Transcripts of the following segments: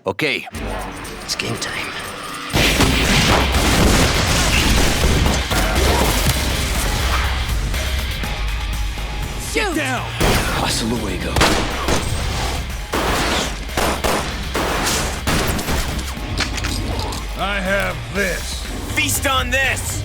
Okay, it's game time. Shoot! Get down! Hasta luego. I have this. Feast on this!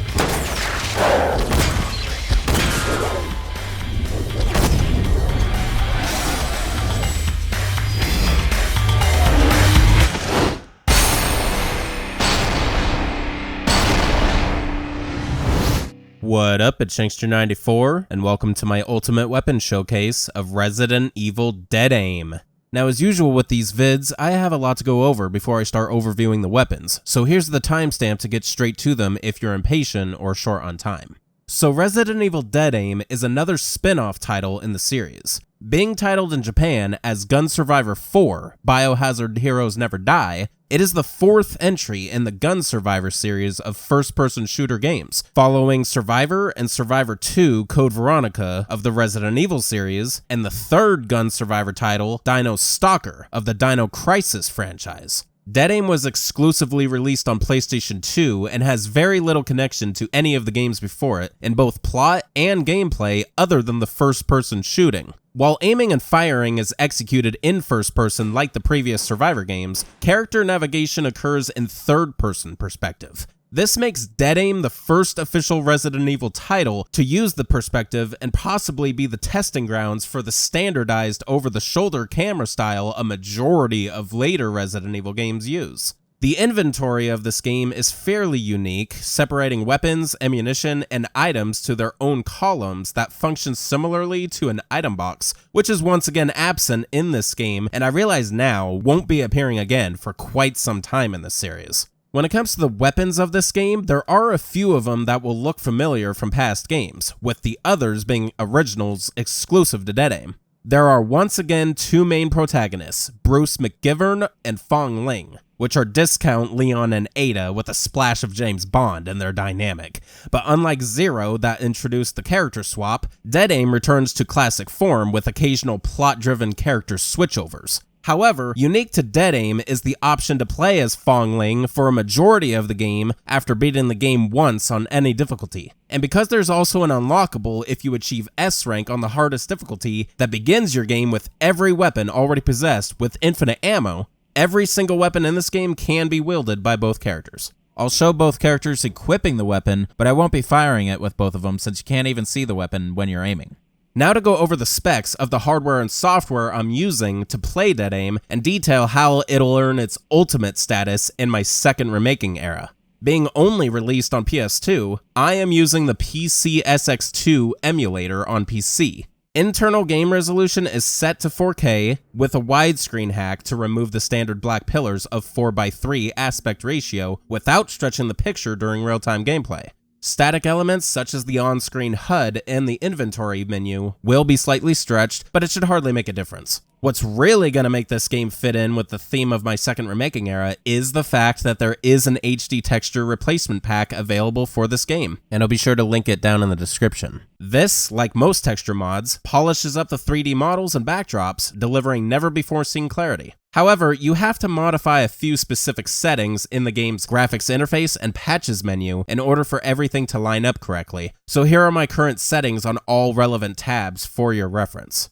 What up, it's Shankster94, and welcome to my ultimate weapon showcase of Resident Evil Dead Aim. Now, as usual with these vids, I have a lot to go over before I start overviewing the weapons, so here's the timestamp to get straight to them if you're impatient or short on time. So Resident Evil Dead Aim is another spin-off title in the series. Being titled in Japan as Gun Survivor 4, Biohazard Heroes Never Die, it is the fourth entry in the Gun Survivor series of first-person shooter games, following Survivor and Survivor 2 Code Veronica of the Resident Evil series, and the third Gun Survivor title, Dino Stalker of the Dino Crisis franchise. Dead Aim was exclusively released on PlayStation 2 and has very little connection to any of the games before it, in both plot and gameplay other than the first-person shooting. While aiming and firing is executed in first person like the previous Survivor games, character navigation occurs in third-person perspective. This makes Dead Aim the first official Resident Evil title to use the perspective and possibly be the testing grounds for the standardized over-the-shoulder camera style a majority of later Resident Evil games use. The inventory of this game is fairly unique, separating weapons, ammunition, and items to their own columns that function similarly to an item box, which is once again absent in this game, and I realize now won't be appearing again for quite some time in this series. When it comes to the weapons of this game, there are a few of them that will look familiar from past games, with the others being originals exclusive to Dead Aim. There are once again two main protagonists, Bruce McGivern and Fong Ling, which are discount Leon and Ada with a splash of James Bond in their dynamic. But unlike Zero that introduced the character swap, Dead Aim returns to classic form with occasional plot-driven character switchovers. However, unique to Dead Aim is the option to play as Fong Ling for a majority of the game after beating the game once on any difficulty. And because there's also an unlockable if you achieve S rank on the hardest difficulty that begins your game with every weapon already possessed with infinite ammo, every single weapon in this game can be wielded by both characters. I'll show both characters equipping the weapon, but I won't be firing it with both of them since you can't even see the weapon when you're aiming. Now to go over the specs of the hardware and software I'm using to play Dead Aim and detail how it'll earn its ultimate status in my second remaking era. Being only released on PS2, I am using the PCSX2 Emulator on PC. Internal game resolution is set to 4K with a widescreen hack to remove the standard black pillars of 4:3 aspect ratio without stretching the picture during real-time gameplay. Static elements such as the on-screen HUD and the inventory menu will be slightly stretched, but it should hardly make a difference. What's really going to make this game fit in with the theme of my second remaking era is the fact that there is an HD texture replacement pack available for this game, and I'll be sure to link it down in the description. This, like most texture mods, polishes up the 3D models and backdrops, delivering never-before-seen clarity. However, you have to modify a few specific settings in the game's graphics interface and patches menu in order for everything to line up correctly, so here are my current settings on all relevant tabs for your reference.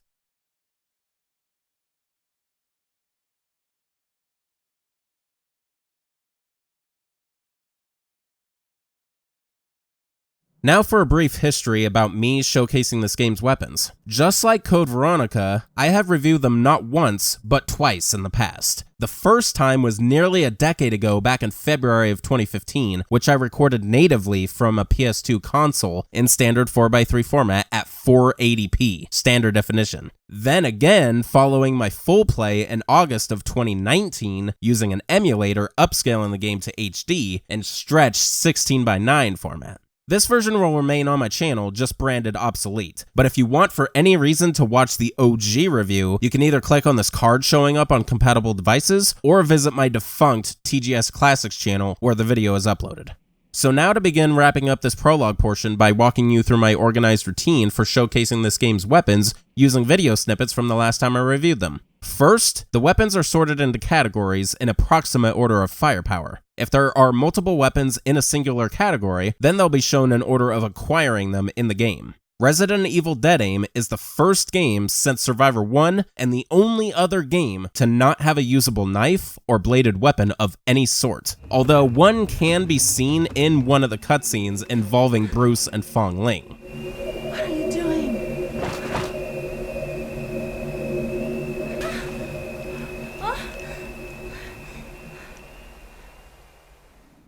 Now for a brief history about me showcasing this game's weapons. Just like Code Veronica, I have reviewed them not once, but twice in the past. The first time was nearly a decade ago back in February of 2015, which I recorded natively from a PS2 console in standard 4:3 format at 480p, standard definition. Then again, following my full play in August of 2019, using an emulator upscaling the game to HD and stretched 16:9 format. This version will remain on my channel, just branded obsolete. But if you want for any reason to watch the OG review, you can either click on this card showing up on compatible devices, or visit my defunct TGS Classics channel where the video is uploaded. So now to begin wrapping up this prologue portion by walking you through my organized routine for showcasing this game's weapons using video snippets from the last time I reviewed them. First, the weapons are sorted into categories in approximate order of firepower. If there are multiple weapons in a singular category, then they'll be shown in order of acquiring them in the game. Resident Evil Dead Aim is the first game since Survivor 1 and the only other game to not have a usable knife or bladed weapon of any sort, although one can be seen in one of the cutscenes involving Bruce and Fong Ling. What are you doing?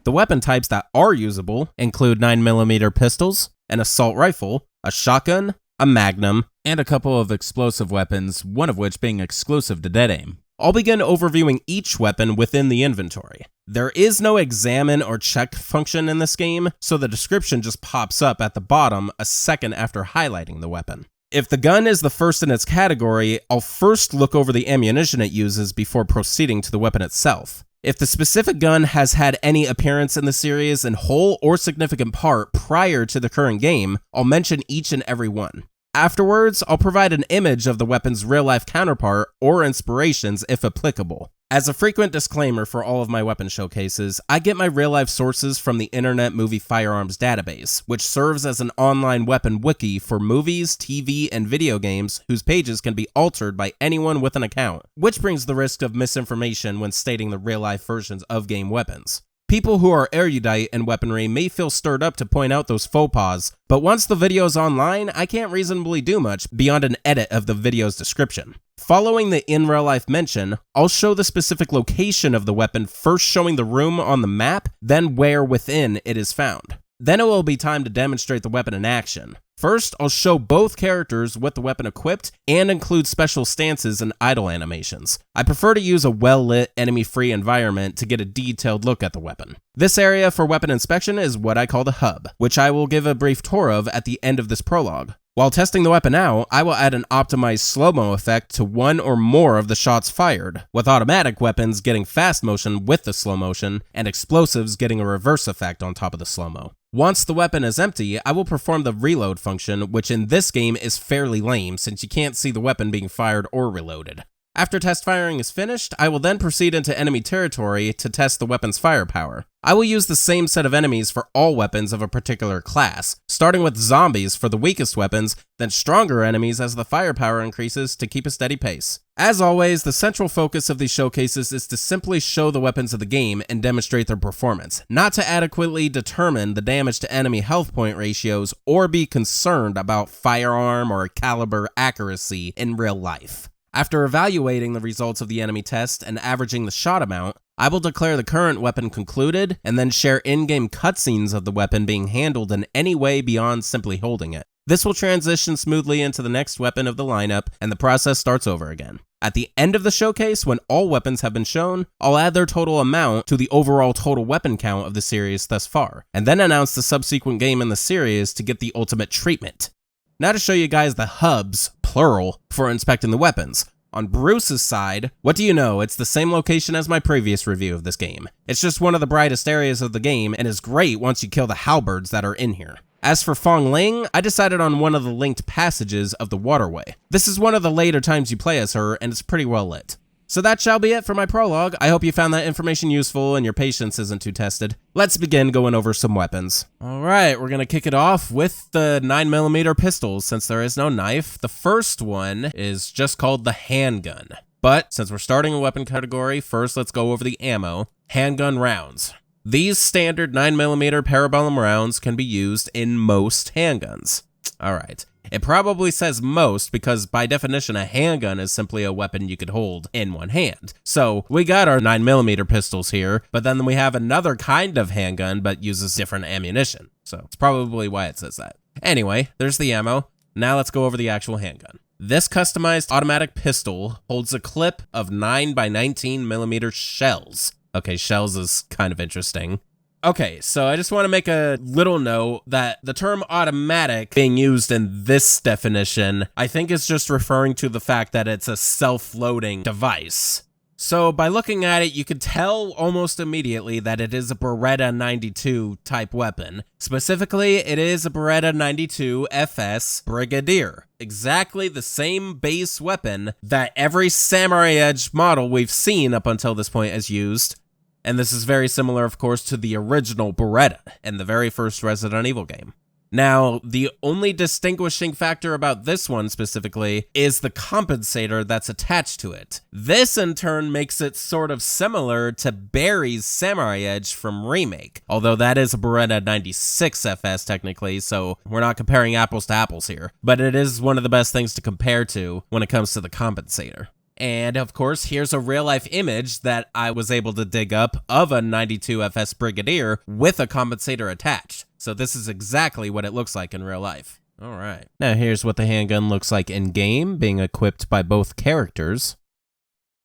The weapon types that are usable include 9mm pistols, an assault rifle, a shotgun, a Magnum, and a couple of explosive weapons, one of which being exclusive to Dead Aim. I'll begin overviewing each weapon within the inventory. There is no examine or check function in this game, so the description just pops up at the bottom a second after highlighting the weapon. If the gun is the first in its category, I'll first look over the ammunition it uses before proceeding to the weapon itself. If the specific gun has had any appearance in the series in whole or significant part prior to the current game, I'll mention each and every one. Afterwards, I'll provide an image of the weapon's real-life counterpart or inspirations if applicable. As a frequent disclaimer for all of my weapon showcases, I get my real-life sources from the Internet Movie Firearms Database, which serves as an online weapon wiki for movies, TV, and video games whose pages can be altered by anyone with an account, which brings the risk of misinformation when stating the real-life versions of game weapons. People who are erudite in weaponry may feel stirred up to point out those faux pas, but once the video is online, I can't reasonably do much beyond an edit of the video's description. Following the in real life mention, I'll show the specific location of the weapon, first showing the room on the map, then where within it is found. Then it will be time to demonstrate the weapon in action. First, I'll show both characters with the weapon equipped and include special stances and idle animations. I prefer to use a well-lit, enemy-free environment to get a detailed look at the weapon. This area for weapon inspection is what I call the hub, which I will give a brief tour of at the end of this prologue. While testing the weapon out, I will add an optimized slow-mo effect to one or more of the shots fired, with automatic weapons getting fast motion with the slow motion, and explosives getting a reverse effect on top of the slow-mo. Once the weapon is empty, I will perform the reload function, which in this game is fairly lame since you can't see the weapon being fired or reloaded. After test firing is finished, I will then proceed into enemy territory to test the weapon's firepower. I will use the same set of enemies for all weapons of a particular class, starting with zombies for the weakest weapons, then stronger enemies as the firepower increases to keep a steady pace. As always, the central focus of these showcases is to simply show the weapons of the game and demonstrate their performance, not to adequately determine the damage to enemy health point ratios or be concerned about firearm or caliber accuracy in real life. After evaluating the results of the enemy test and averaging the shot amount, I will declare the current weapon concluded and then share in-game cutscenes of the weapon being handled in any way beyond simply holding it. This will transition smoothly into the next weapon of the lineup and the process starts over again. At the end of the showcase, when all weapons have been shown, I'll add their total amount to the overall total weapon count of the series thus far, and then announce the subsequent game in the series to get the ultimate treatment. Now to show you guys the hubs, plural, for inspecting the weapons. On Bruce's side, what do you know, it's the same location as my previous review of this game. It's just one of the brightest areas of the game and is great once you kill the halberds that are in here. As for Fong Ling, I decided on one of the linked passages of the waterway. This is one of the later times you play as her and it's pretty well lit. So that shall be it for my prologue. I hope you found that information useful and your patience isn't too tested. Let's begin going over some weapons. Alright, we're gonna kick it off with the 9mm pistols since there is no knife. The first one is just called the Handgun. But since we're starting a weapon category, first let's go over the ammo. Handgun rounds. These standard 9mm parabellum rounds can be used in most handguns. Alright. It probably says most because by definition a handgun is simply a weapon you could hold in one hand. So we got our 9mm pistols here, but then we have another kind of handgun but uses different ammunition. So it's probably why it says that. Anyway, there's the ammo. Now let's go over the actual handgun. This customized automatic pistol holds a clip of 9x19mm shells. Okay, shells is kind of interesting. Okay, so I just want to make a little note that the term automatic being used in this definition, I think is just referring to the fact that it's a self-loading device. So by looking at it, you could tell almost immediately that it is a Beretta 92 type weapon. Specifically, it is a Beretta 92 FS Brigadier. Exactly the same base weapon that every Samurai Edge model we've seen up until this point has used. And this is very similar, of course, to the original Beretta in the very first Resident Evil game. Now, the only distinguishing factor about this one specifically is the compensator that's attached to it. This, in turn, makes it sort of similar to Barry's Samurai Edge from Remake, although that is a Beretta 96 FS technically, so we're not comparing apples to apples here. But it is one of the best things to compare to when it comes to the compensator. And of course, here's a real-life image that I was able to dig up of a 92 FS Brigadier with a compensator attached. So this is exactly what it looks like in real life. All right. Now here's what the handgun looks like in-game, being equipped by both characters.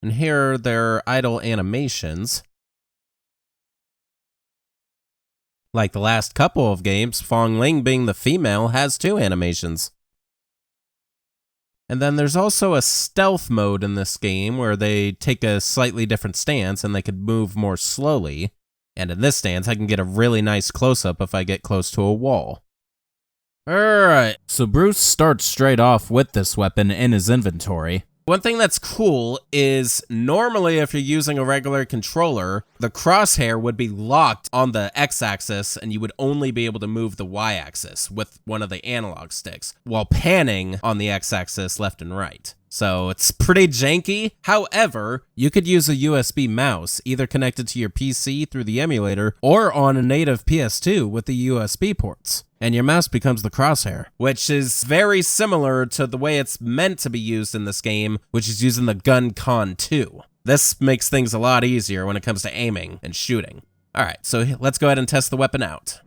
And here are their idle animations. Like the last couple of games, Fong Ling, being the female, has 2 animations. And then there's also a stealth mode in this game where they take a slightly different stance and they can move more slowly. And in this stance, I can get a really nice close-up if I get close to a wall. Alright, so Bruce starts straight off with this weapon in his inventory. One thing that's cool is normally if you're using a regular controller, the crosshair would be locked on the X-axis and you would only be able to move the Y-axis with one of the analog sticks, while panning on the X-axis left and right. So it's pretty janky. However, you could use a USB mouse, either connected to your PC through the emulator or on a native PS2 with the USB ports. And your mouse becomes the crosshair, which is very similar to the way it's meant to be used in this game, which is using the Gun 2. This makes things a lot easier when it comes to aiming and shooting. Alright, so let's go ahead and test the weapon out.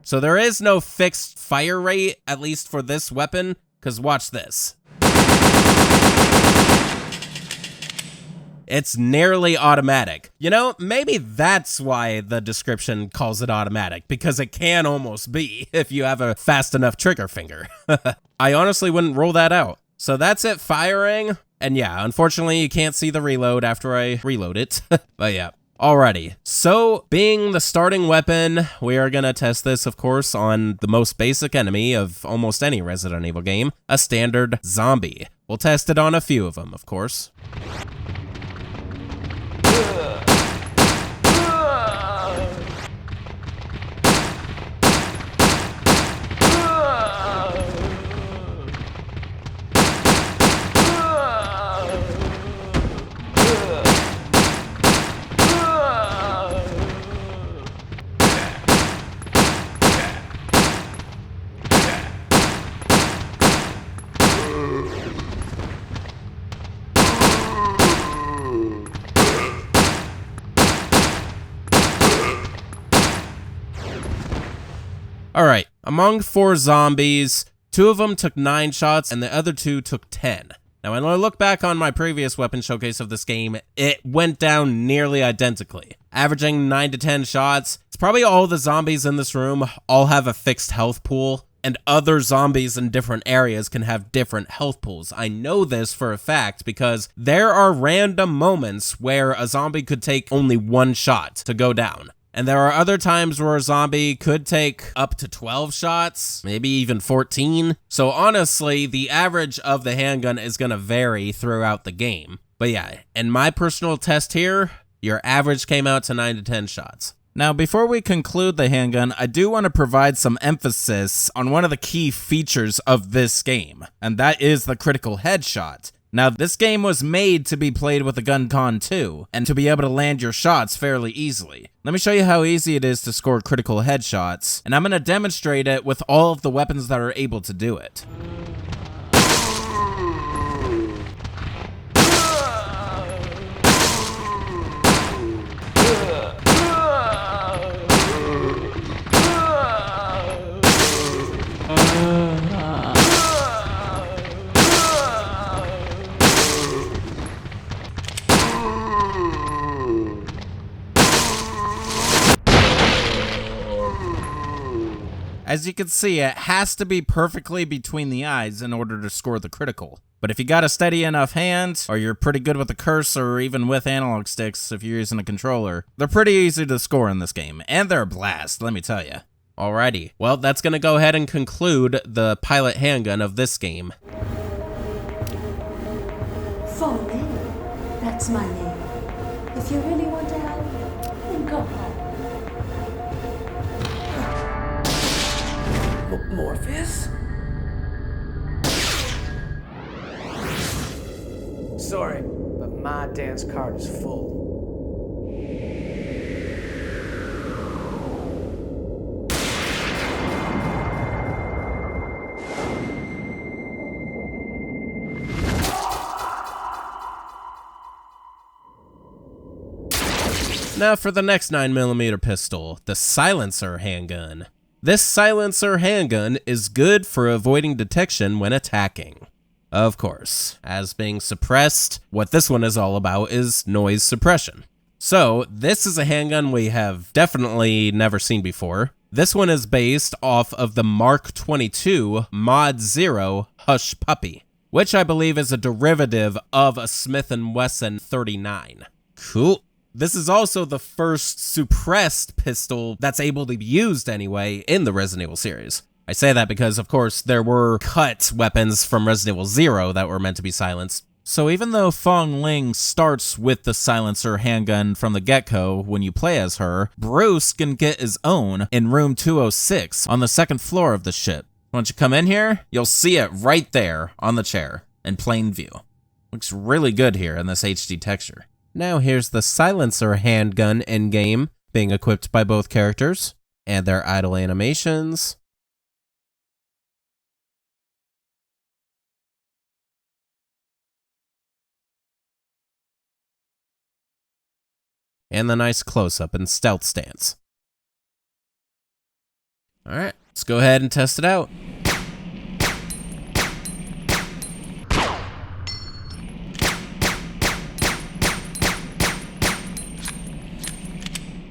So there is no fixed fire rate, at least for this weapon, because watch this. It's nearly automatic. You know, maybe that's why the description calls it automatic, because it can almost be if you have a fast enough trigger finger. I honestly wouldn't rule that out. So that's it firing, and yeah, unfortunately you can't see the reload after I reload it, but yeah. Alrighty, so being the starting weapon, we are gonna test this, of course, on the most basic enemy of almost any Resident Evil game, a standard zombie. We'll test it on a few of them, of course. Alright, among 4 zombies, 2 of them took 9 shots and the other 2 took 10. Now when I look back on my previous weapon showcase of this game, it went down nearly identically. Averaging 9 to 10 shots, it's probably all the zombies in this room all have a fixed health pool, and other zombies in different areas can have different health pools. I know this for a fact because there are random moments where a zombie could take only 1 shot to go down. And there are other times where a zombie could take up to 12 shots, maybe even 14. So honestly, the average of the handgun is gonna vary throughout the game. But yeah, in my personal test here, your average came out to 9 to 10 shots. Now, before we conclude the handgun, I do want to provide some emphasis on one of the key features of this game, and that is the critical headshot. Now, this game was made to be played with a Gun 2, and to be able to land your shots fairly easily. Let me show you how easy it is to score critical headshots, and I'm going to demonstrate it with all of the weapons that are able to do it. As you can see, it has to be perfectly between the eyes in order to score the critical. But if you got a steady enough hand, or you're pretty good with the cursor, or even with analog sticks if you're using a controller, they're pretty easy to score in this game, and they're a blast, let me tell you. Alrighty, well that's gonna go ahead and conclude the pilot handgun of this game. Follow me. That's my name. If you really want to help, then go home. Morpheus? Sorry, but my dance card is full. Now for the next 9mm pistol, the silencer handgun. This silencer handgun is good for avoiding detection when attacking. Of course, as being suppressed, what this one is all about is noise suppression. So, this is a handgun we have definitely never seen before. This one is based off of the Mark 22 Mod 0 Hush Puppy, which I believe is a derivative of a Smith & Wesson 39. Cool. This is also the first suppressed pistol that's able to be used anyway in the Resident Evil series. I say that because, of course, there were cut weapons from Resident Evil 0 that were meant to be silenced. So even though Fong Ling starts with the silencer handgun from the get-go when you play as her, Bruce can get his own in room 206 on the second floor of the ship. Once you come in here, you'll see it right there on the chair in plain view. Looks really good here in this HD texture. Now here's the silencer handgun in-game, being equipped by both characters, and their idle animations. And the nice close-up and stealth stance. Alright, let's go ahead and test it out.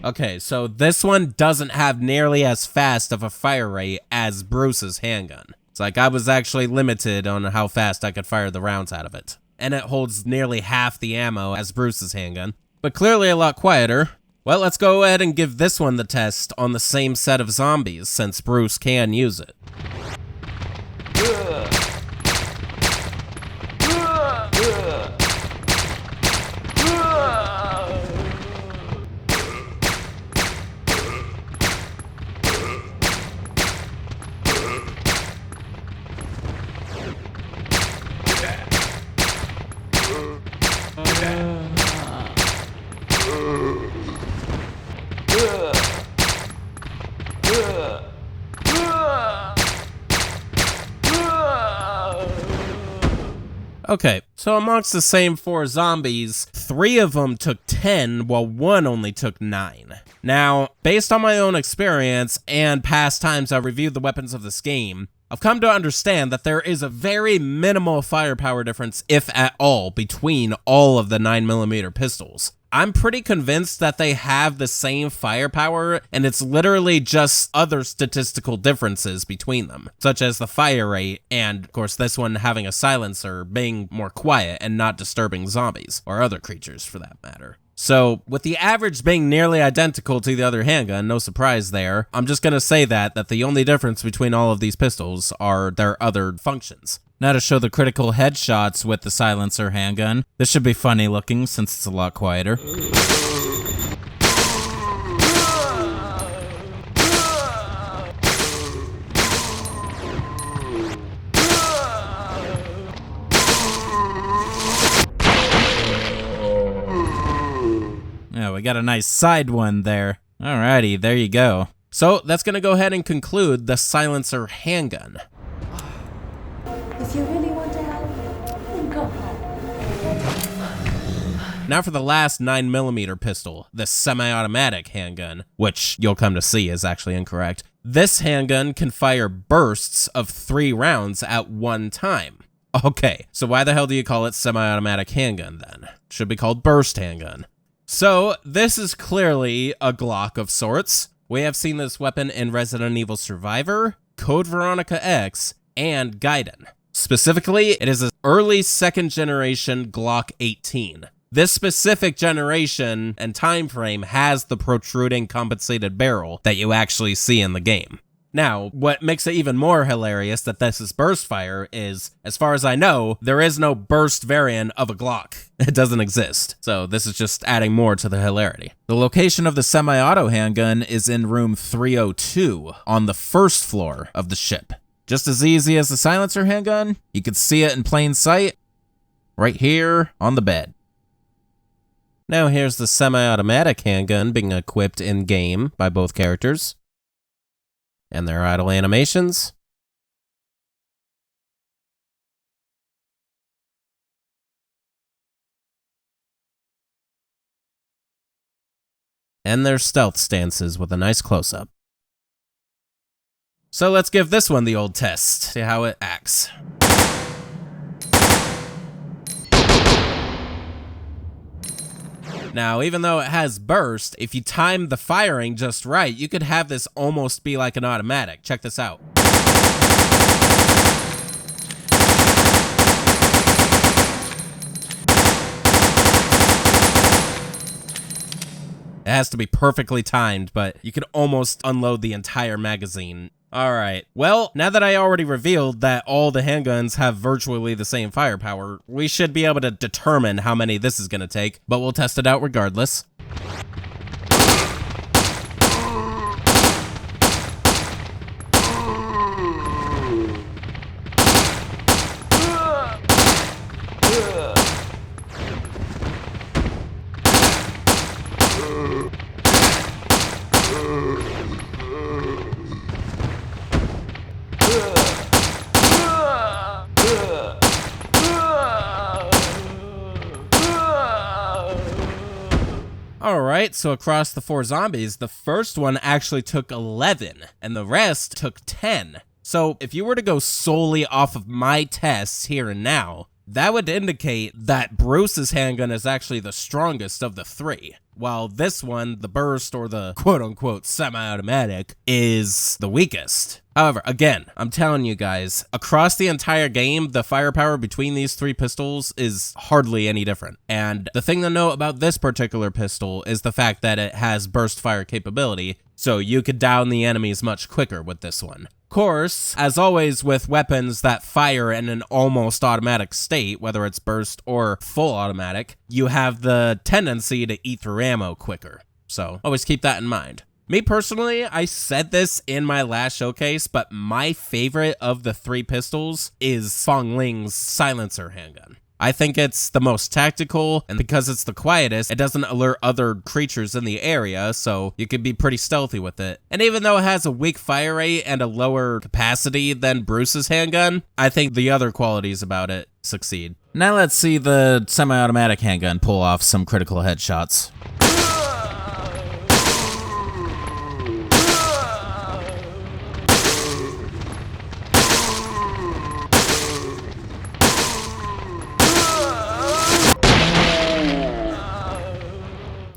Okay, so this one doesn't have nearly as fast of a fire rate as Bruce's handgun. It's like I was actually limited on how fast I could fire the rounds out of it. And it holds nearly half the ammo as Bruce's handgun, but clearly a lot quieter. Well, let's go ahead and give this one the test on the same set of zombies, since Bruce can use it. Okay, so amongst the same 4 zombies, 3 of them took 10, while 1 only took 9. Now, based on my own experience and past times I've reviewed the weapons of this game, I've come to understand that there is a very minimal firepower difference, if at all, between all of the 9mm pistols. I'm pretty convinced that they have the same firepower, and it's literally just other statistical differences between them, such as the fire rate, and of course this one having a silencer being more quiet and not disturbing zombies, or other creatures for that matter. So, with the average being nearly identical to the other handgun, no surprise there, I'm just gonna say that the only difference between all of these pistols are their other functions. Now to show the critical headshots with the silencer handgun. This should be funny looking since it's a lot quieter. Yeah, we got a nice side one there. Alrighty, there you go. So that's gonna go ahead and conclude the silencer handgun. If you really want to help, then go home. Now for the last 9mm pistol, the semi-automatic handgun, which you'll come to see is actually incorrect. This handgun can fire bursts of 3 rounds at one time. Okay, so why the hell do you call it semi-automatic handgun then? Should be called burst handgun. So, this is clearly a Glock of sorts. We have seen this weapon in Resident Evil Survivor, Code Veronica X, and Gaiden. Specifically, it is an early second generation Glock 18. This specific generation and time frame has the protruding compensated barrel that you actually see in the game. Now, what makes it even more hilarious that this is burst fire is, as far as I know, there is no burst variant of a Glock. It doesn't exist. So this is just adding more to the hilarity. The location of the semi-auto handgun is in room 302 on the first floor of the ship. Just as easy as the silencer handgun, you can see it in plain sight right here on the bed. Now here's the semi-automatic handgun being equipped in-game by both characters. And their idle animations. And their stealth stances with a nice close-up. So let's give this one the old test, see how it acts. Now, even though it has burst, if you time the firing just right, you could have this almost be like an automatic. Check this out. It has to be perfectly timed, but you could almost unload the entire magazine. Alright, well, now that I already revealed that all the handguns have virtually the same firepower, we should be able to determine how many this is going to take, but we'll test it out regardless. Alright, so across the 4 zombies, the first one actually took 11, and the rest took 10. So if you were to go solely off of my tests here and now, that would indicate that Bruce's handgun is actually the strongest of the 3, while this one, the burst or the quote-unquote semi-automatic, is the weakest. However, again, I'm telling you guys, across the entire game, the firepower between these 3 pistols is hardly any different. And the thing to note about this particular pistol is the fact that it has burst fire capability, so you could down the enemies much quicker with this one. Of course, as always with weapons that fire in an almost automatic state, whether it's burst or full automatic, you have the tendency to eat through ammo quicker. So always keep that in mind. Me personally, I said this in my last showcase, but my favorite of the 3 pistols is Fong Ling's silencer handgun. I think it's the most tactical, and because it's the quietest, it doesn't alert other creatures in the area, so you can be pretty stealthy with it. And even though it has a weak fire rate and a lower capacity than Bruce's handgun, I think the other qualities about it succeed. Now let's see the semi-automatic handgun pull off some critical headshots.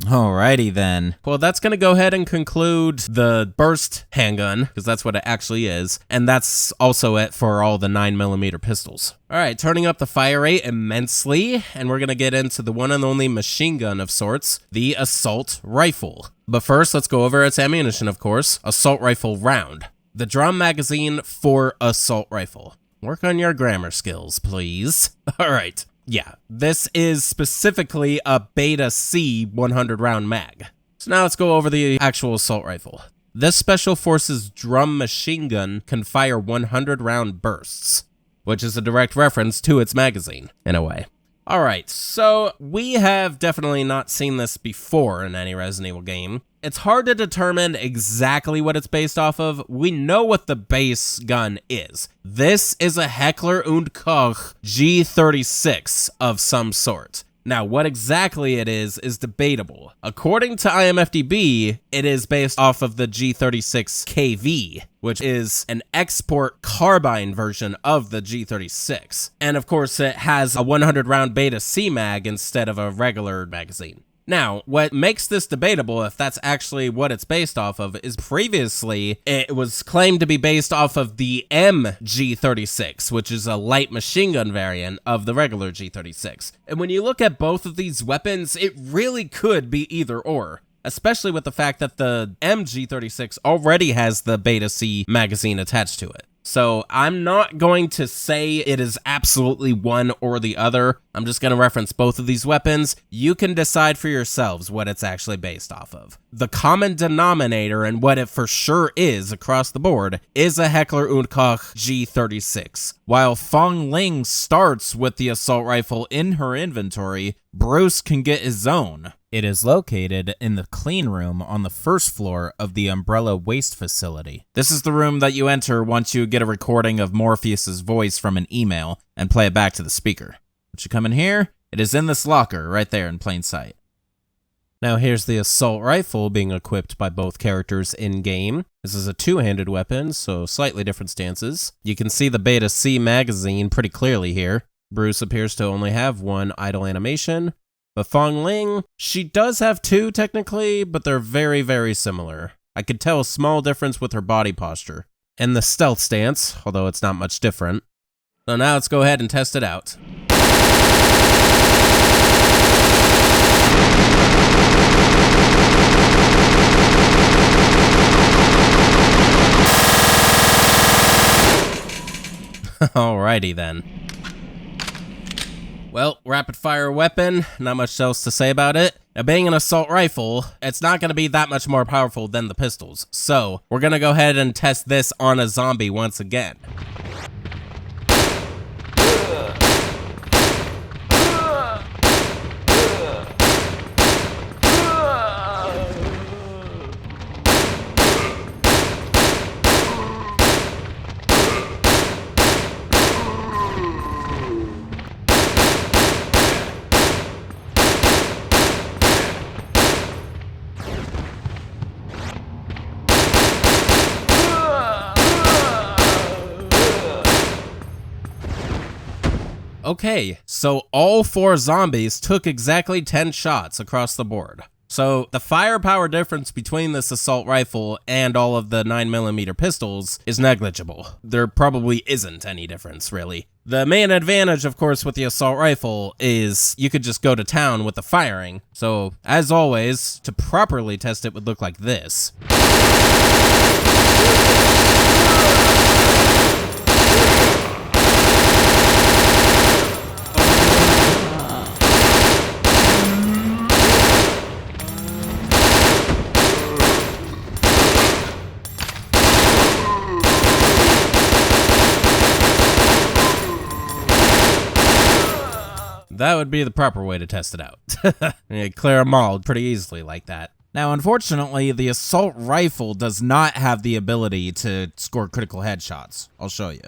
Alrighty then. Well, that's going to go ahead and conclude the burst handgun, because that's what it actually is, and that's also it for all the 9mm pistols. Alright, turning up the fire rate immensely, and we're going to get into the one and only machine gun of sorts, the assault rifle. But first, let's go over its ammunition, of course. Assault rifle round. The drum magazine for assault rifle. Work on your grammar skills, please. Alright. Yeah, this is specifically a Beta C 100 round mag. So now let's go over the actual assault rifle. This Special Forces drum machine gun can fire 100 round bursts, which is a direct reference to its magazine, in a way. Alright, so we have definitely not seen this before in any Resident Evil game. It's hard to determine exactly what it's based off of. We know what the base gun is. This is a Heckler und Koch G36 of some sort. Now, what exactly it is debatable. According to IMFDB, it is based off of the G36 KV, which is an export carbine version of the G36. And of course, it has a 100 round Beta C mag instead of a regular magazine. Now, what makes this debatable, if that's actually what it's based off of, is previously it was claimed to be based off of the MG36, which is a light machine gun variant of the regular G36. And when you look at both of these weapons, it really could be either or, especially with the fact that the MG36 already has the Beta C magazine attached to it. So I'm not going to say it is absolutely one or the other. I'm just going to reference both of these weapons. You can decide for yourselves what it's actually based off of. The common denominator and what it for sure is across the board is a Heckler & Koch G36. While Fong Ling starts with the assault rifle in her inventory, Bruce can get his own. It is located in the clean room on the first floor of the Umbrella Waste Facility. This is the room that you enter once you get a recording of Morpheus's voice from an email and play it back to the speaker. Once you come in here, it is in this locker right there in plain sight. Now here's the assault rifle being equipped by both characters in-game. This is a two-handed weapon, so slightly different stances. You can see the Beta C magazine pretty clearly here. Bruce appears to only have one idle animation, but Fong Ling, she does have two technically, but they're very, very similar. I could tell a small difference with her body posture. And the stealth stance, although it's not much different. So now let's go ahead and test it out. Alrighty then. Well, rapid fire weapon, not much else to say about it. Now, being an assault rifle, it's not going to be that much more powerful than the pistols. So, we're going to go ahead and test this on a zombie once again. Okay, so all four zombies took exactly 10 shots across the board. So the firepower difference between this assault rifle and all of the 9mm pistols is negligible. There probably isn't any difference, really. The main advantage, of course, with the assault rifle is you could just go to town with the firing. So, as always, to properly test it would look like this. That would be the proper way to test it out. You clear them all pretty easily like that. Now, unfortunately, the assault rifle does not have the ability to score critical headshots. I'll show you.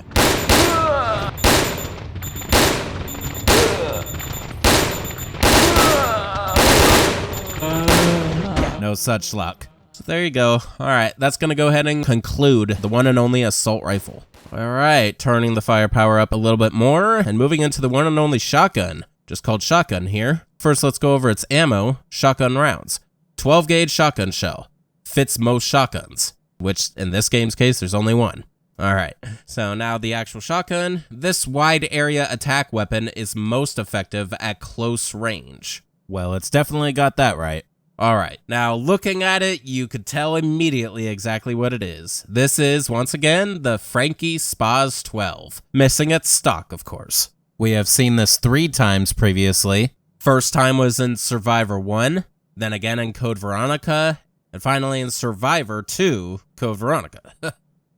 No such luck. So there you go. All right, that's going to go ahead and conclude the one and only assault rifle. All right, turning the firepower up a little bit more and moving into the one and only shotgun. Just called shotgun here. First, let's go over its ammo, shotgun rounds. 12 gauge shotgun shell. Fits most shotguns, which in this game's case, there's only one. All right, so now the actual shotgun. This wide area attack weapon is most effective at close range. Well, it's definitely got that right. All right, now looking at it, you could tell immediately exactly what it is. This is, once again, the Franchi Spaz 12. Missing its stock, of course. We have seen this 3 times previously. First time was in Survivor 1, then again in Code Veronica, and finally in Survivor 2, Code Veronica.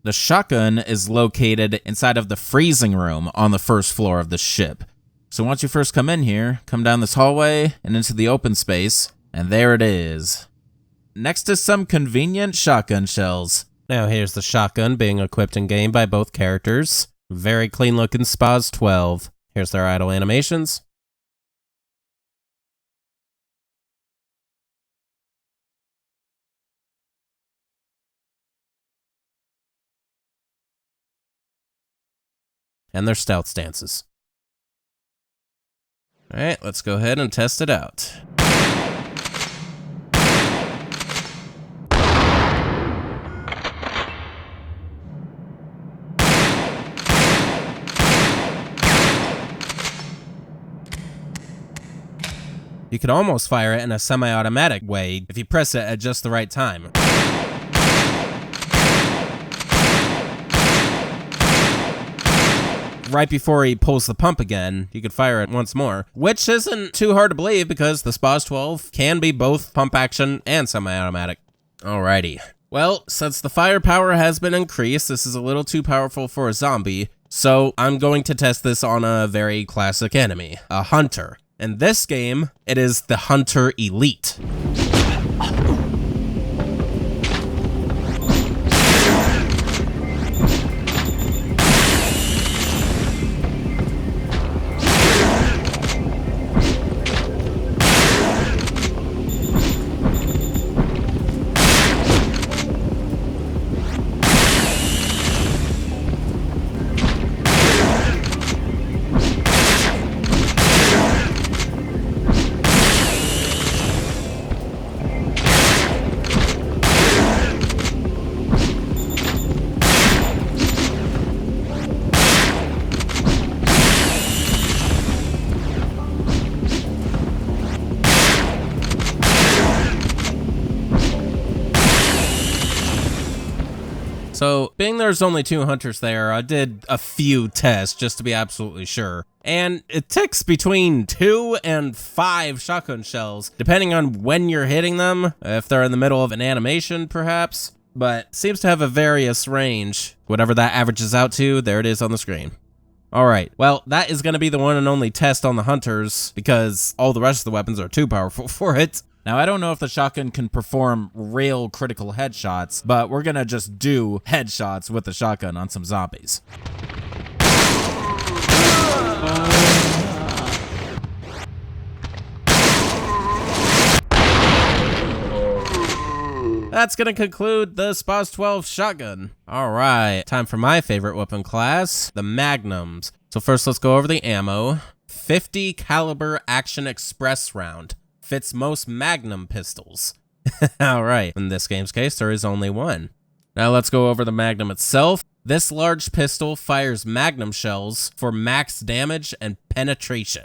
The shotgun is located inside of the freezing room on the first floor of the ship. So once you first come in here, come down this hallway and into the open space, and there it is. Next to some convenient shotgun shells. Now here's the shotgun being equipped in-game by both characters. Very clean looking Spaz 12. Here's their idle animations. And their stealth stances. Alright, let's go ahead and test it out. You could almost fire it in a semi-automatic way if you press it at just the right time. Right before he pulls the pump again, you could fire it once more, which isn't too hard to believe because the SPAS-12 can be both pump action and semi-automatic. Alrighty. Well, since the firepower has been increased, this is a little too powerful for a zombie, so I'm going to test this on a very classic enemy, a hunter. In this game, it is the Hunter Elite. So, being there's only 2 hunters there, I did a few tests just to be absolutely sure. And it ticks between 2 and 5 shotgun shells, depending on when you're hitting them, if they're in the middle of an animation, perhaps. But seems to have a various range. Whatever that averages out to, there it is on the screen. Alright, well, that is going to be the one and only test on the hunters, because all the rest of the weapons are too powerful for it. Now, I don't know if the shotgun can perform real critical headshots, but we're gonna just do headshots with the shotgun on some zombies. That's gonna conclude the SPAS-12 shotgun. Alright, time for my favorite weapon class, the Magnums. So first, let's go over the ammo. 50 caliber Action Express round. Fits most Magnum pistols. Alright, in this game's case, there is only one. Now let's go over the Magnum itself. This large pistol fires Magnum shells for max damage and penetration.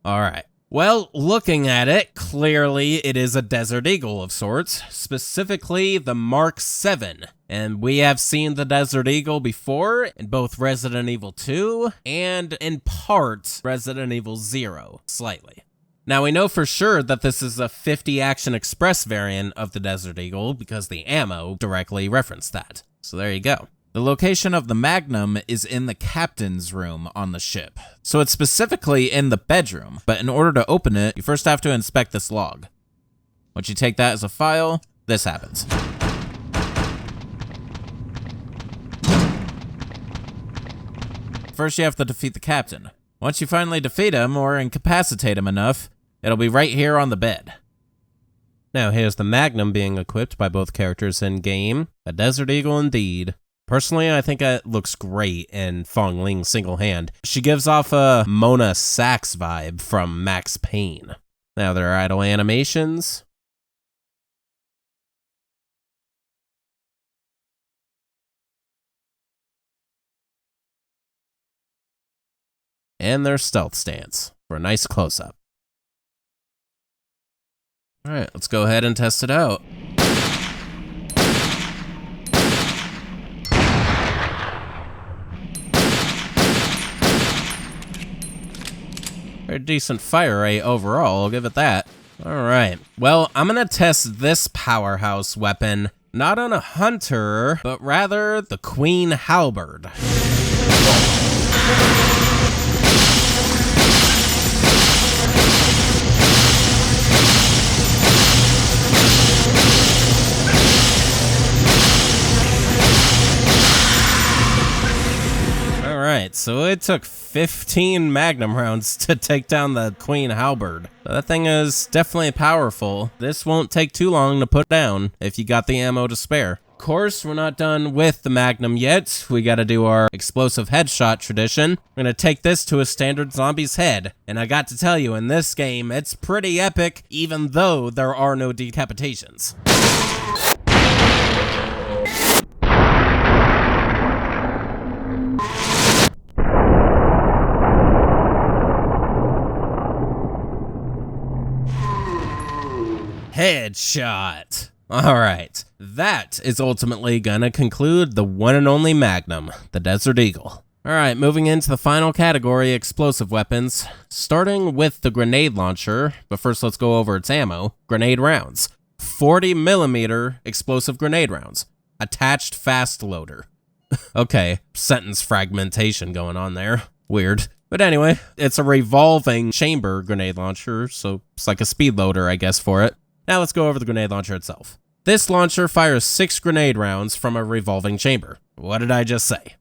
Alright. Well, looking at it, clearly it is a Desert Eagle of sorts, specifically the Mark 7. And we have seen the Desert Eagle before in both Resident Evil 2 and in part Resident Evil 0, slightly. Now, we know for sure that this is a 50 Action Express variant of the Desert Eagle because the ammo directly referenced that. So there you go. The location of the Magnum is in the captain's room on the ship. So it's specifically in the bedroom, but in order to open it, you first have to inspect this log. Once you take that as a file, this happens. First, you have to defeat the captain. Once you finally defeat him or incapacitate him enough, it'll be right here on the bed. Now here's the Magnum being equipped by both characters in game. A Desert Eagle indeed. Personally, I think it looks great in Fong Ling's single hand. She gives off a Mona Sachs vibe from Max Payne. Now there are idle animations. And their stealth stance for a nice close-up. Alright, let's go ahead and test it out. Very decent fire rate overall, I'll give it that. Alright, well, I'm gonna test this powerhouse weapon, not on a hunter, but rather the Queen Halberd. Alright, so it took 15 Magnum rounds to take down the Queen Halberd. That thing is definitely powerful. This won't take too long to put down if you got the ammo to spare. Of course, we're not done with the Magnum yet. We gotta do our explosive headshot tradition. We're gonna take this to a standard zombie's head. And I got to tell you, in this game, it's pretty epic, even though there are no decapitations. Headshot. Alright, that is ultimately gonna conclude the one and only Magnum, the Desert Eagle. Alright, moving into the final category, explosive weapons, starting with the grenade launcher, but first let's go over its ammo. Grenade rounds. 40mm explosive grenade rounds. Attached fast loader. Okay, sentence fragmentation going on there. Weird. But anyway, it's a revolving chamber grenade launcher, so it's like a speed loader, I guess, for it. Now let's go over the grenade launcher itself. This launcher fires 6 grenade rounds from a revolving chamber. What did I just say?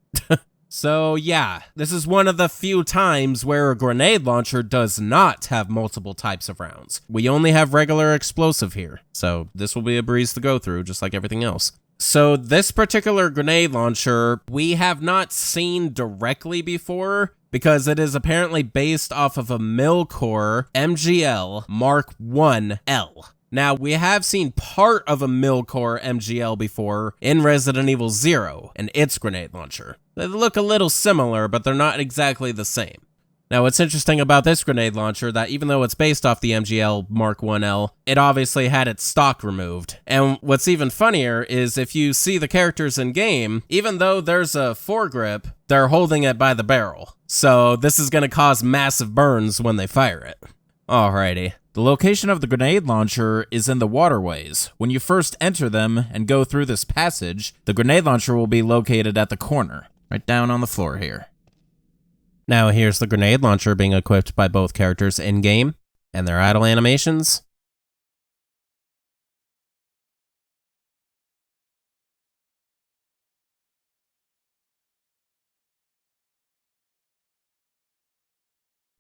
So yeah, this is one of the few times where a grenade launcher does not have multiple types of rounds. We only have regular explosive here, so this will be a breeze to go through, just like everything else. So this particular grenade launcher, we have not seen directly before, because it is apparently based off of a Milkor MGL Mark 1L. Now, we have seen part of a Milkor MGL before in Resident Evil 0 and its grenade launcher. They look a little similar, but they're not exactly the same. Now, what's interesting about this grenade launcher, that even though it's based off the MGL Mark 1L, it obviously had its stock removed. And what's even funnier is if you see the characters in game, even though there's a foregrip, they're holding it by the barrel. So this is going to cause massive burns when they fire it. Alrighty. The location of the grenade launcher is in the waterways. When you first enter them and go through this passage, the grenade launcher will be located at the corner, right down on the floor here. Now here's the grenade launcher being equipped by both characters in-game, and their idle animations.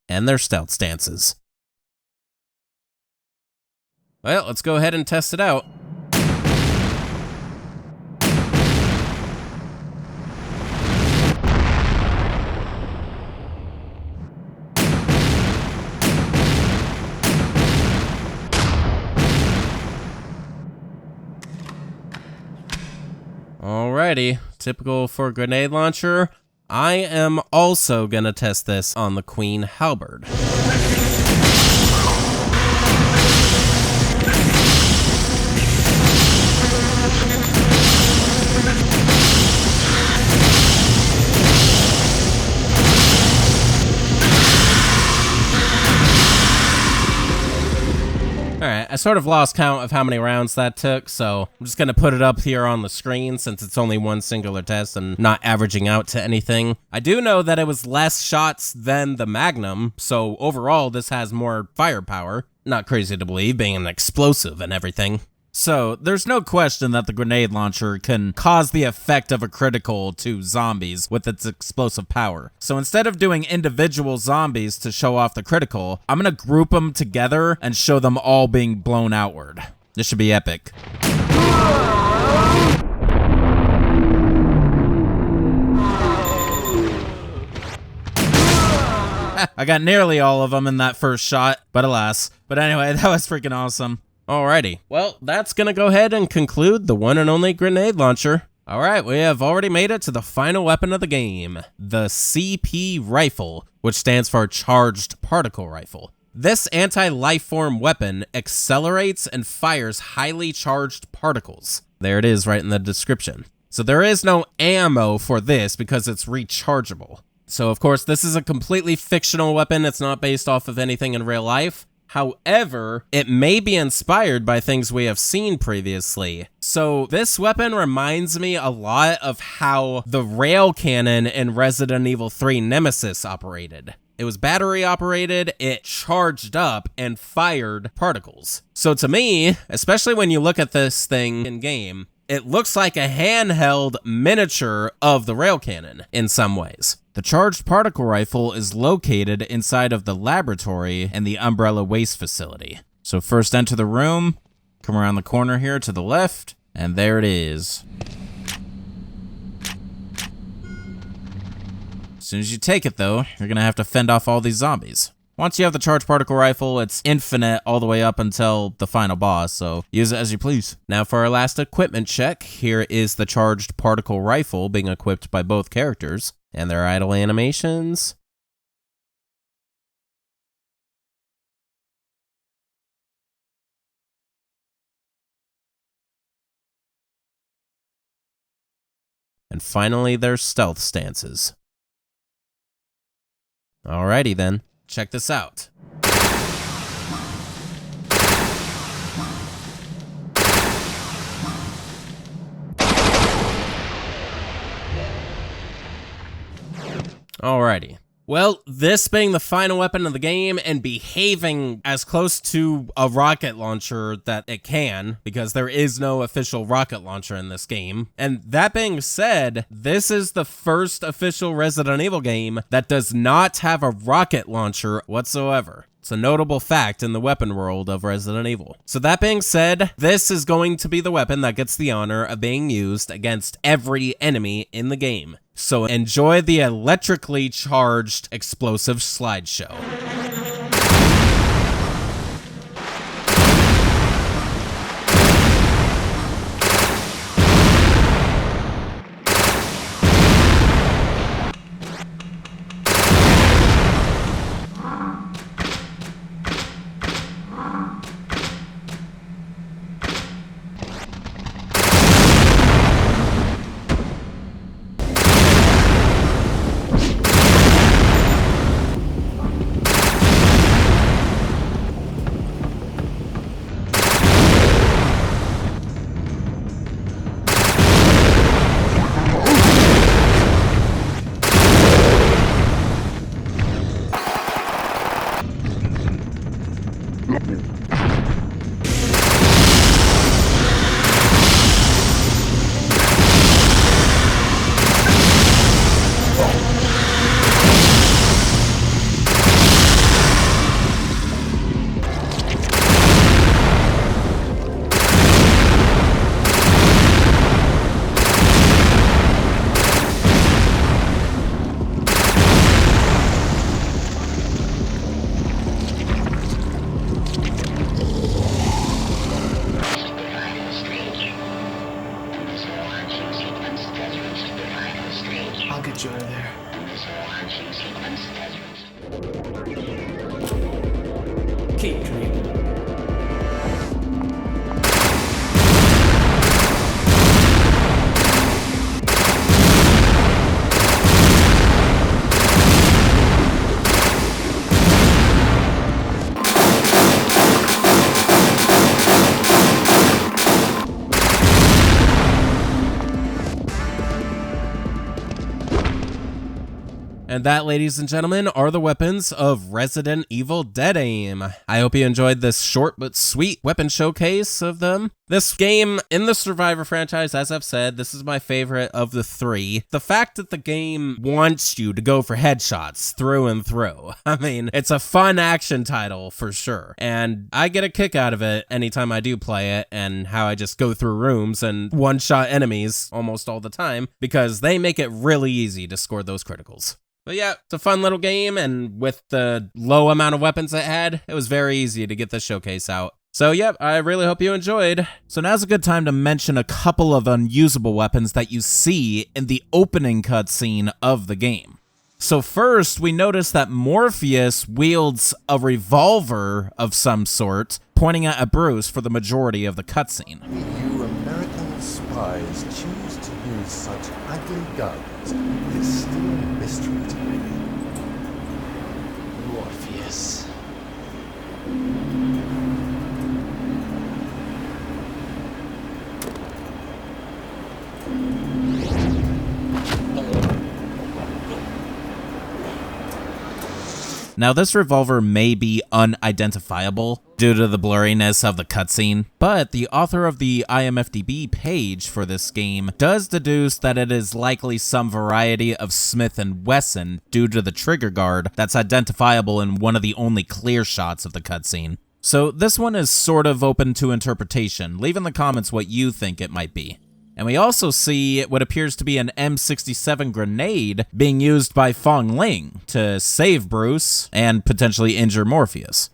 And their stealth stances. Well, let's go ahead and test it out. Alrighty, typical for a grenade launcher. I am also gonna test this on the Queen Halberd. Alright, I sort of lost count of how many rounds that took, so I'm just gonna put it up here on the screen since it's only one singular test and not averaging out to anything. I do know that it was less shots than the Magnum, so overall this has more firepower. Not crazy to believe, being an explosive and everything. So, there's no question that the grenade launcher can cause the effect of a critical to zombies with its explosive power. So instead of doing individual zombies to show off the critical, I'm gonna group them together and show them all being blown outward. This should be epic. I got nearly all of them in that first shot, but alas. But anyway, that was freaking awesome. Alrighty, well, that's gonna go ahead and conclude the one and only grenade launcher. Alright, we have already made it to the final weapon of the game, the CP rifle, which stands for Charged Particle Rifle. This anti-lifeform weapon accelerates and fires highly charged particles. There it is right in the description. So there is no ammo for this because it's rechargeable. So of course, this is a completely fictional weapon. It's not based off of anything in real life. However, it may be inspired by things we have seen previously. So this weapon reminds me a lot of how the rail cannon in Resident Evil 3 Nemesis operated. It was battery operated, it charged up and fired particles. So to me, especially when you look at this thing in game, it looks like a handheld miniature of the rail cannon in some ways. The Charged Particle Rifle is located inside of the laboratory and the Umbrella Waste Facility. So first enter the room, come around the corner here to the left, and there it is. As soon as you take it though, you're gonna have to fend off all these zombies. Once you have the Charged Particle Rifle, it's infinite all the way up until the final boss, so use it as you please. Now for our last equipment check, here is the Charged Particle Rifle being equipped by both characters, and their idle animations. and finally their stealth stances. Alrighty then, check this out. Alrighty. Well, this being the final weapon of the game and behaving as close to a rocket launcher that it can, because there is no official rocket launcher in this game. And that being said, this is the first official Resident Evil game that does not have a rocket launcher whatsoever. It's a notable fact in the weapon world of Resident Evil. So that being said, this is going to be the weapon that gets the honor of being used against every enemy in the game. So enjoy the electrically charged explosive slideshow. I'll get you out of there. Keep dreaming. And that, ladies and gentlemen, are the weapons of Resident Evil Dead Aim. I hope you enjoyed this short but sweet weapon showcase of them. This game in the Survivor franchise, as I've said, this is my favorite of the three. The fact that the game wants you to go for headshots through and through. I mean, it's a fun action title for sure. And I get a kick out of it anytime I do play it, and how I just go through rooms and one-shot enemies almost all the time, because they make it really easy to score those criticals. But yeah, it's a fun little game, and with the low amount of weapons it had, it was very easy to get this showcase out. So yep, I really hope you enjoyed. So now's a good time to mention a couple of unusable weapons that you see in the opening cutscene of the game. So first, we notice that Morpheus wields a revolver of some sort, pointing at a Bruce for the majority of the cutscene. You American spies choose to use such ugly guns is still a mystery to me. Morpheus. Now, this revolver may be unidentifiable due to the blurriness of the cutscene, but the author of the IMFDB page for this game does deduce that it is likely some variety of Smith & Wesson due to the trigger guard that's identifiable in one of the only clear shots of the cutscene. So this one is sort of open to interpretation. Leave in the comments what you think it might be. And we also see what appears to be an M67 grenade being used by Fong Ling to save Bruce and potentially injure Morpheus.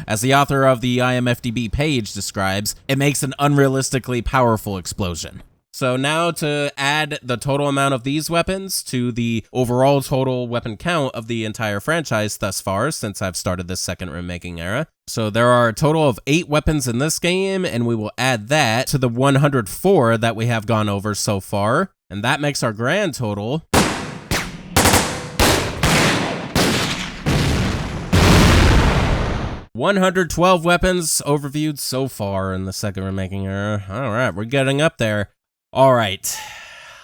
As the author of the IMFDB page describes, it makes an unrealistically powerful explosion. So now to add the total amount of these weapons to the overall total weapon count of the entire franchise thus far since I've started this second remaking era. So there are a total of 8 weapons in this game, and we will add that to the 104 that we have gone over so far. And that makes our grand total 112 weapons overviewed so far in the second remaking era. All right, we're getting up there. All right.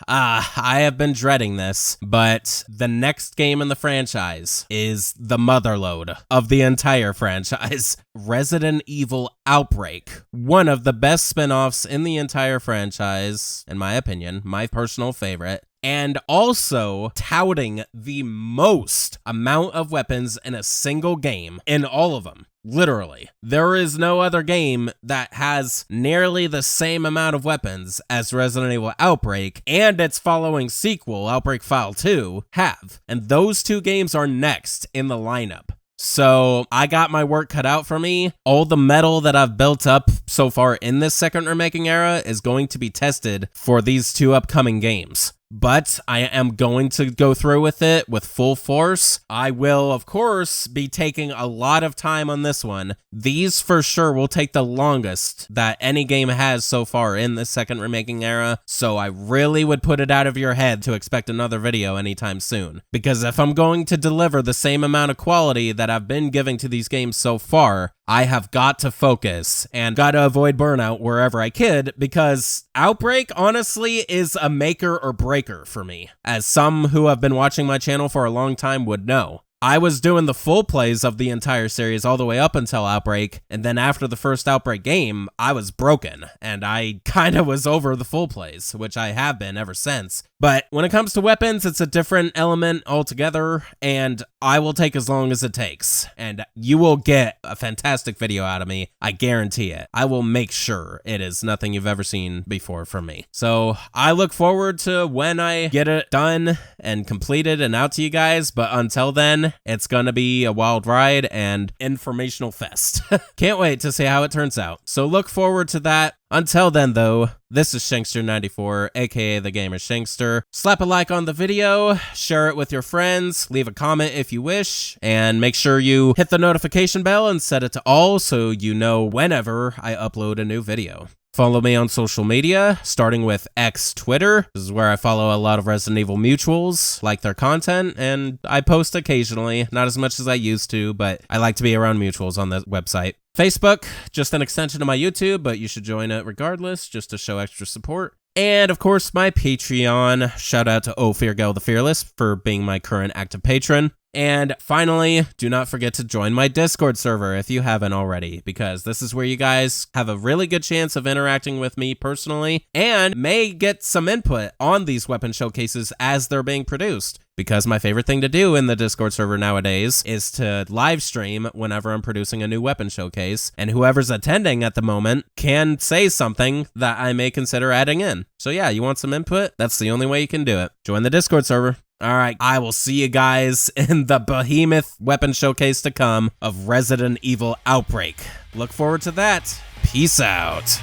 I have been dreading this, but the next game in the franchise is the motherlode of the entire franchise, Resident Evil Outbreak. One of the best spin-offs in the entire franchise, in my opinion, my personal favorite. And also touting the most amount of weapons in a single game in all of them. Literally. There is no other game that has nearly the same amount of weapons as Resident Evil Outbreak and its following sequel, Outbreak File 2, have. And those two games are next in the lineup. So I got my work cut out for me. All the metal that I've built up so far in this second remaking era is going to be tested for these two upcoming games. But I am going to go through with it with full force. I will, of course, be taking a lot of time on this one. These for sure will take the longest that any game has so far in the second remaking era, so I really would put it out of your head to expect another video anytime soon. Because if I'm going to deliver the same amount of quality that I've been giving to these games so far, I have got to focus and got to avoid burnout wherever I could, because Outbreak honestly is a maker or breaker for me, as some who have been watching my channel for a long time would know. I was doing the full plays of the entire series all the way up until Outbreak, and then after the first Outbreak game, I was broken, and I kind of was over the full plays, which I have been ever since. But when it comes to weapons, it's a different element altogether, and I will take as long as it takes, and you will get a fantastic video out of me, I guarantee it. I will make sure it is nothing you've ever seen before from me. So I look forward to when I get it done and completed and out to you guys, but until then, it's gonna be a wild ride and informational fest. Can't wait to see how it turns out. So look forward to that. Until then, though, this is Shankster94, aka The Gamer Shankster. Slap a like on the video, share it with your friends, leave a comment if you wish, and make sure you hit the notification bell and set it to all so you know whenever I upload a new video. Follow me on social media, starting with Twitter. This is where I follow a lot of Resident Evil mutuals, like their content, and I post occasionally, not as much as I used to, but I like to be around mutuals on the website. Facebook, just an extension of my YouTube, but you should join it regardless, just to show extra support. And of course, my Patreon. Shout out to Ophirgel the Fearless for being my current active patron. And finally, do not forget to join my Discord server if you haven't already, because this is where you guys have a really good chance of interacting with me personally and may get some input on these weapon showcases as they're being produced. Because my favorite thing to do in the Discord server nowadays is to live stream whenever I'm producing a new weapon showcase, and whoever's attending at the moment can say something that I may consider adding in. So yeah, you want some input? That's the only way you can do it. Join the Discord server. All right, I will see you guys in the behemoth weapon showcase to come of Resident Evil Outbreak. Look forward to that. Peace out.